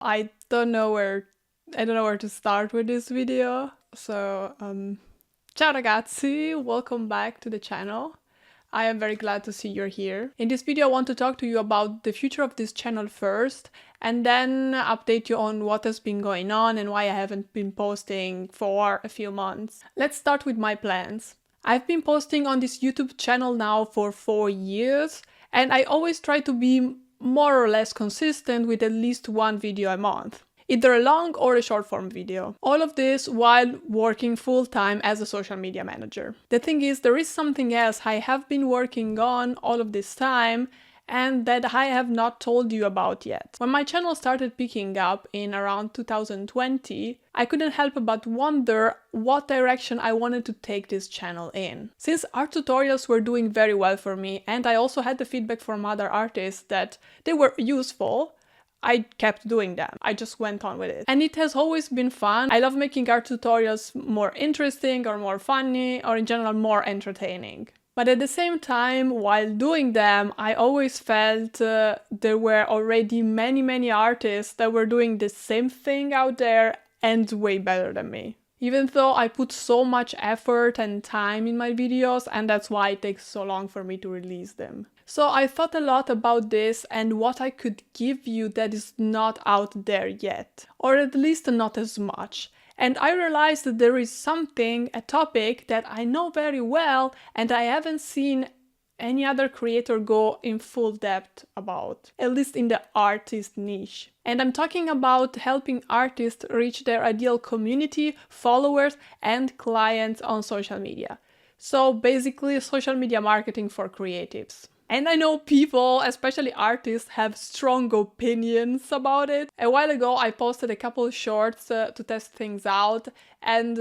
I don't know where to start with this video. So, ciao ragazzi, welcome back to the channel. I am very glad to see you're here. In this video, I want to talk to you about the future of this channel first, and then update you on what has been going on and why I haven't been posting for a few months. Let's start with my plans. I've been posting on this YouTube channel now for 4 years, and I always try to be more or less consistent with at least one video a month, either a long or a short form video. All of this while working full-time as a social media manager. The thing is, there is something else I have been working on all of this time and that I have not told you about yet. When my channel started picking up in around 2020, I couldn't help but wonder what direction I wanted to take this channel in. Since art tutorials were doing very well for me, and I also had the feedback from other artists that they were useful, I kept doing them. I just went on with it. And it has always been fun. I love making art tutorials more interesting or more funny or in general more entertaining. But at the same time, while doing them, I always felt there were already many artists that were doing the same thing out there and way better than me. Even though I put so much effort and time in my videos, and that's why it takes so long for me to release them. So I thought a lot about this and what I could give you that is not out there yet, or at least not as much. And I realized that there is a topic that I know very well and I haven't seen any other creator go in full depth about, at least in the artist niche. And I'm talking about helping artists reach their ideal community, followers, and clients on social media. So basically, social media marketing for creatives. And I know people, especially artists, have strong opinions about it. A while ago, I posted a couple of shorts to test things out, and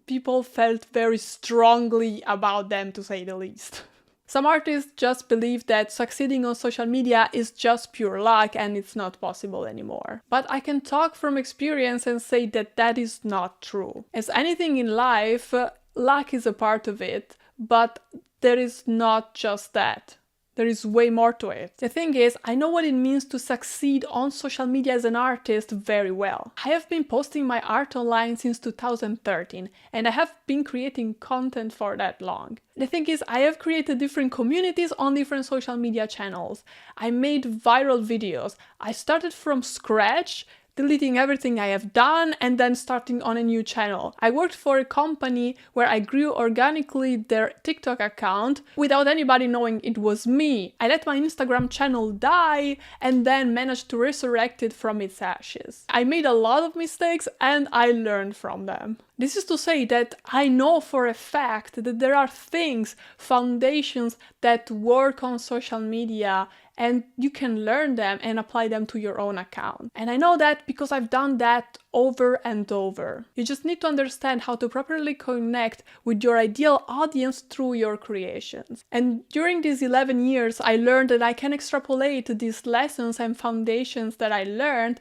people felt very strongly about them, to say the least. Some artists just believe that succeeding on social media is just pure luck and it's not possible anymore. But I can talk from experience and say that that is not true. As anything in life, luck is a part of it, but there is not just that. There is way more to it. The thing is, I know what it means to succeed on social media as an artist very well. I have been posting my art online since 2013, and I have been creating content for that long. The thing is, I have created different communities on different social media channels. I made viral videos. I started from scratch, deleting everything I have done and then starting on a new channel. I worked for a company where I grew organically their TikTok account without anybody knowing it was me. I let my Instagram channel die and then managed to resurrect it from its ashes. I made a lot of mistakes and I learned from them. This is to say that I know for a fact that there are things, foundations that work on social media and you can learn them and apply them to your own account. And I know that because I've done that over and over. You just need to understand how to properly connect with your ideal audience through your creations. And during these 11 years, I learned that I can extrapolate these lessons and foundations that I learned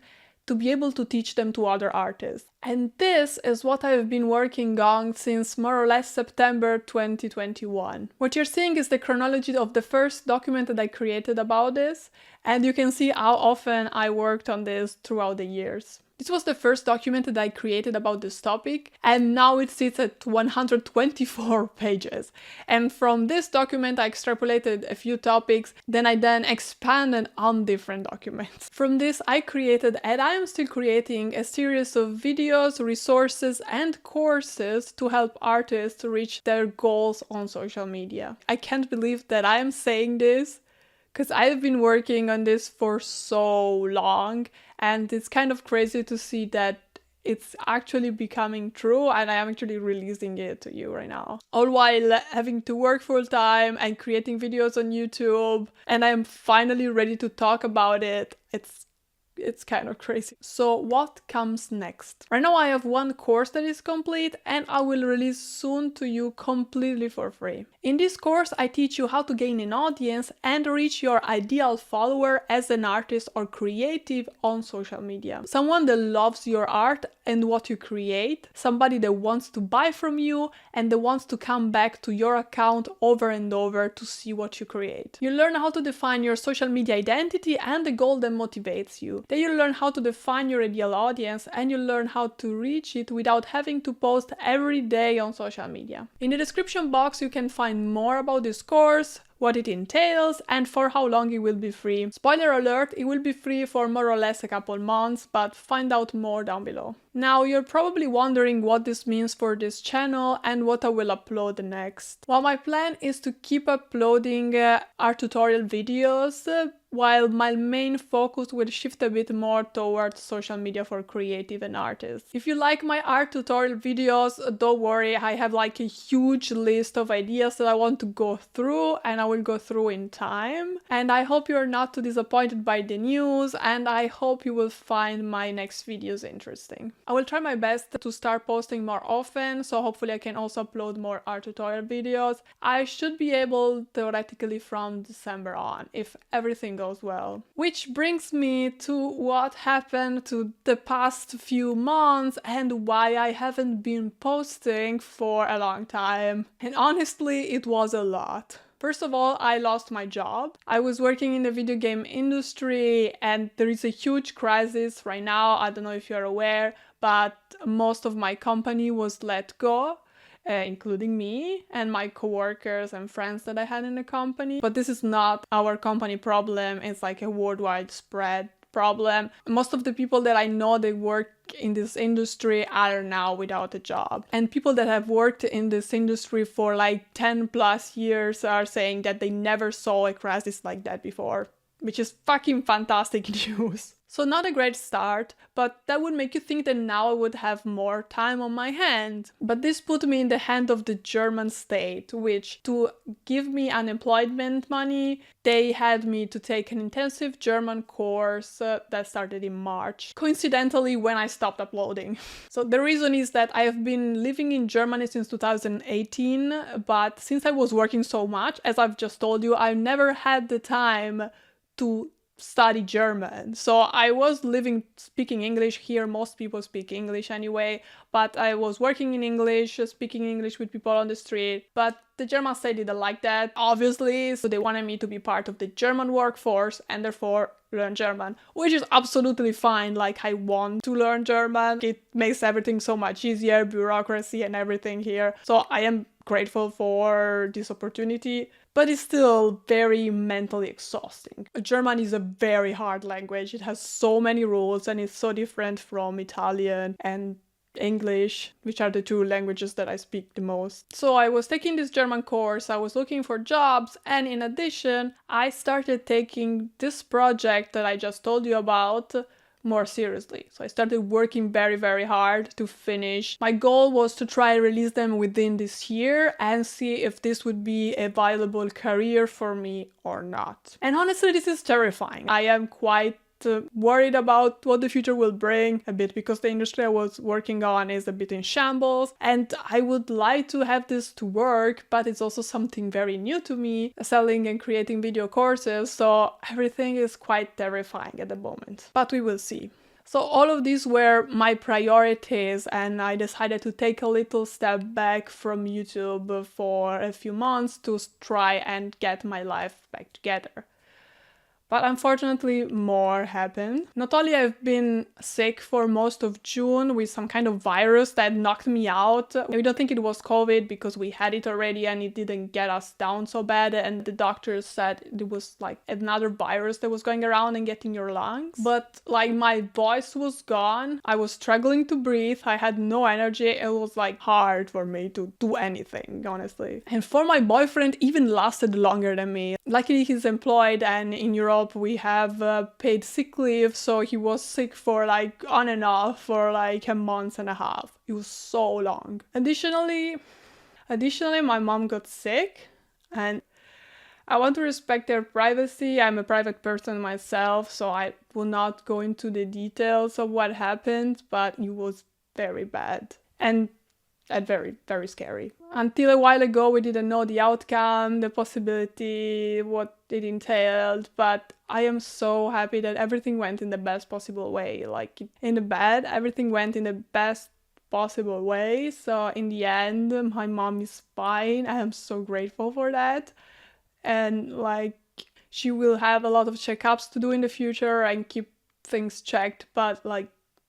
to be able to teach them to other artists. And this is what I've been working on since more or less September 2021. What you're seeing is the chronology of the first document that I created about this, and you can see how often I worked on this throughout the years. This was the first document that I created about this topic, and now it sits at 124 pages. And from this document, I extrapolated a few topics, then I expanded on different documents. From this, I created, and I am still creating, a series of videos, resources, and courses to help artists reach their goals on social media. I can't believe that I am saying this, because I've been working on this for so long, and it's kind of crazy to see that it's actually becoming true and I am actually releasing it to you right now. All while having to work full time and creating videos on YouTube, and I am finally ready to talk about it. It's kind of crazy. So what comes next? Right now I have one course that is complete and I will release soon to you completely for free. In this course I teach you how to gain an audience and reach your ideal follower as an artist or creative on social media. Someone that loves your art and what you create, somebody that wants to buy from you and that wants to come back to your account over and over to see what you create. You learn how to define your social media identity and the goal that motivates you. Then you learn how to define your ideal audience and you learn how to reach it without having to post every day on social media. In the description box you can find more about this course, what it entails, and for how long it will be free. Spoiler alert, it will be free for more or less a couple months, but find out more down below. Now, you're probably wondering what this means for this channel and what I will upload next. Well, my plan is to keep uploading art tutorial videos, while my main focus will shift a bit more towards social media for creative and artists. If you like my art tutorial videos, don't worry, I have like a huge list of ideas that I want to go through, and I will go through in time. And I hope you're not too disappointed by the news, and I hope you will find my next videos interesting. I will try my best to start posting more often, so hopefully I can also upload more art tutorial videos. I should be able theoretically from December on, if everything goes well. Which brings me to what happened to the past few months and why I haven't been posting for a long time. And honestly, it was a lot. First of all, I lost my job. I was working in the video game industry and there is a huge crisis right now. I don't know if you're aware, but most of my company was let go. Including me and my coworkers and friends that I had in the company. But this is not our company problem, it's like a worldwide spread problem. Most of the people that I know that work in this industry are now without a job. And people that have worked in this industry for like 10 plus years are saying that they never saw a crisis like that before, which is fucking fantastic news. So not a great start, but that would make you think that now I would have more time on my hand. But this put me in the hand of the German state, which to give me unemployment money, they had me to take an intensive German course that started in March, coincidentally when I stopped uploading. So the reason is that I have been living in Germany since 2018, but since I was working so much, as I've just told you, I never had the time to study German. So I was speaking English here. Most people speak English anyway, but I was working in English, speaking English with people on the street. But the German state didn't like that, obviously, so they wanted me to be part of the German workforce and therefore learn German, which is absolutely fine. Like, I want to learn German. It makes everything so much easier, bureaucracy and everything here. So I am grateful for this opportunity, but it's still very mentally exhausting. German is a very hard language. It has so many rules and it's so different from Italian and English, which are the two languages that I speak the most. So I was taking this German course, I was looking for jobs, and in addition, I started taking this project that I just told you about more seriously. So I started working very, very hard to finish. My goal was to try and release them within this year and see if this would be a viable career for me or not. And honestly, this is terrifying. I am quite worried about what the future will bring a bit, because the industry I was working on is a bit in shambles and I would like to have this to work, but it's also something very new to me, selling and creating video courses, so everything is quite terrifying at the moment, but we will see. So all of these were my priorities and I decided to take a little step back from YouTube for a few months to try and get my life back together. But unfortunately, more happened. Not only I've been sick for most of June with some kind of virus that knocked me out. We don't think it was COVID because we had it already and it didn't get us down so bad. And the doctors said it was like another virus that was going around and getting your lungs. But like my voice was gone. I was struggling to breathe. I had no energy. It was like hard for me to do anything, honestly. And for my boyfriend, even lasted longer than me. Luckily, he's employed and in Europe, we have paid sick leave, so he was sick for like on and off for like a month and a half. It was so long. Additionally, my mom got sick and I want to respect their privacy. I'm a private person myself, so I will not go into the details of what happened, but it was very bad and very, very scary. Until a while ago, we didn't know the outcome, the possibility, what it entailed, but I am so happy that everything went in the best possible way. Like in the bed, everything went in the best possible way. So in the end, my mom is fine. I am so grateful for that. And like, she will have a lot of checkups to do in the future and keep things checked, but like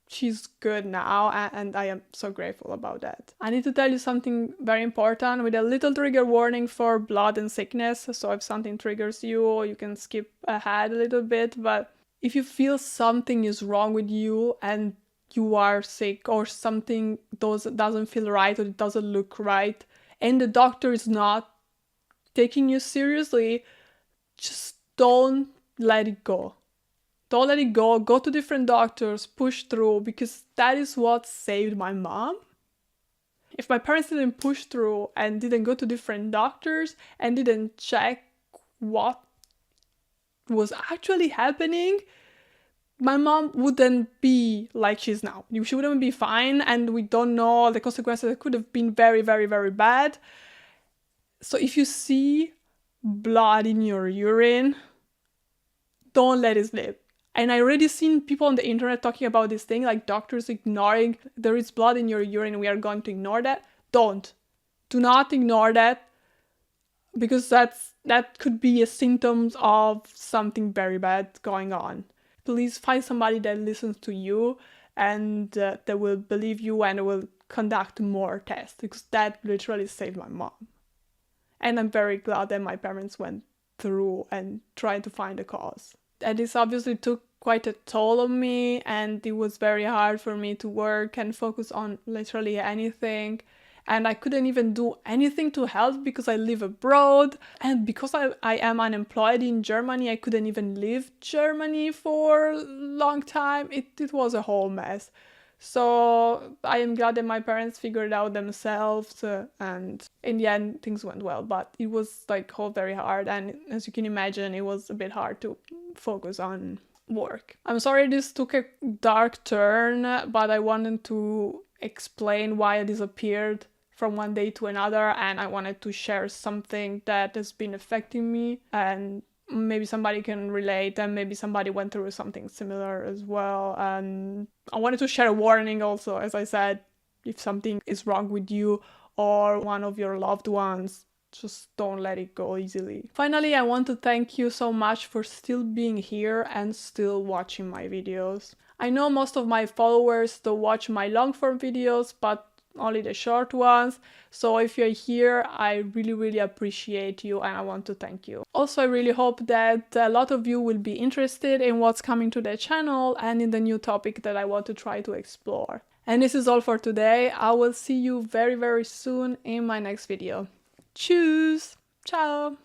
she's good now, and I am so grateful about that. I need to tell you something very important with a little trigger warning for blood and sickness. So if something triggers you, you can skip ahead a little bit. But if you feel something is wrong with you and you are sick, or something doesn't feel right, or it doesn't look right, and the doctor is not taking you seriously, just don't let it go. Don't let it go. Go to different doctors, push through, because that is what saved my mom. If my parents didn't push through and didn't go to different doctors and didn't check what was actually happening, my mom wouldn't be like she is now. She wouldn't be fine, and we don't know the consequences. It could have been very, very, very bad. So if you see blood in your urine, don't let it slip. And I already seen people on the internet talking about this thing, like doctors ignoring there is blood in your urine, we are going to ignore that. Don't. Do not ignore that, because that could be a symptom of something very bad going on. Please find somebody that listens to you and that will believe you and will conduct more tests, because that literally saved my mom. And I'm very glad that my parents went through and tried to find the cause. And this obviously took quite a toll on me, and it was very hard for me to work and focus on literally anything. And I couldn't even do anything to help because I live abroad. And because I am unemployed in Germany, I couldn't even leave Germany for a long time. It was a whole mess. So I am glad that my parents figured it out themselves, and in the end things went well, but it was like all very hard, and as you can imagine, it was a bit hard to focus on work. I'm sorry this took a dark turn, but I wanted to explain why I disappeared from one day to another, and I wanted to share something that has been affecting me, and maybe somebody can relate, and maybe somebody went through something similar as well. And I wanted to share a warning also, as I said, if something is wrong with you or one of your loved ones, just don't let it go easily. Finally, I want to thank you so much for still being here and still watching my videos. I know most of my followers don't watch my long form videos, but only the short ones. So if you're here, I really, really appreciate you, and I want to thank you. Also, I really hope that a lot of you will be interested in what's coming to the channel and in the new topic that I want to try to explore. And this is all for today. I will see you very, very soon in my next video. Tschüss! Ciao!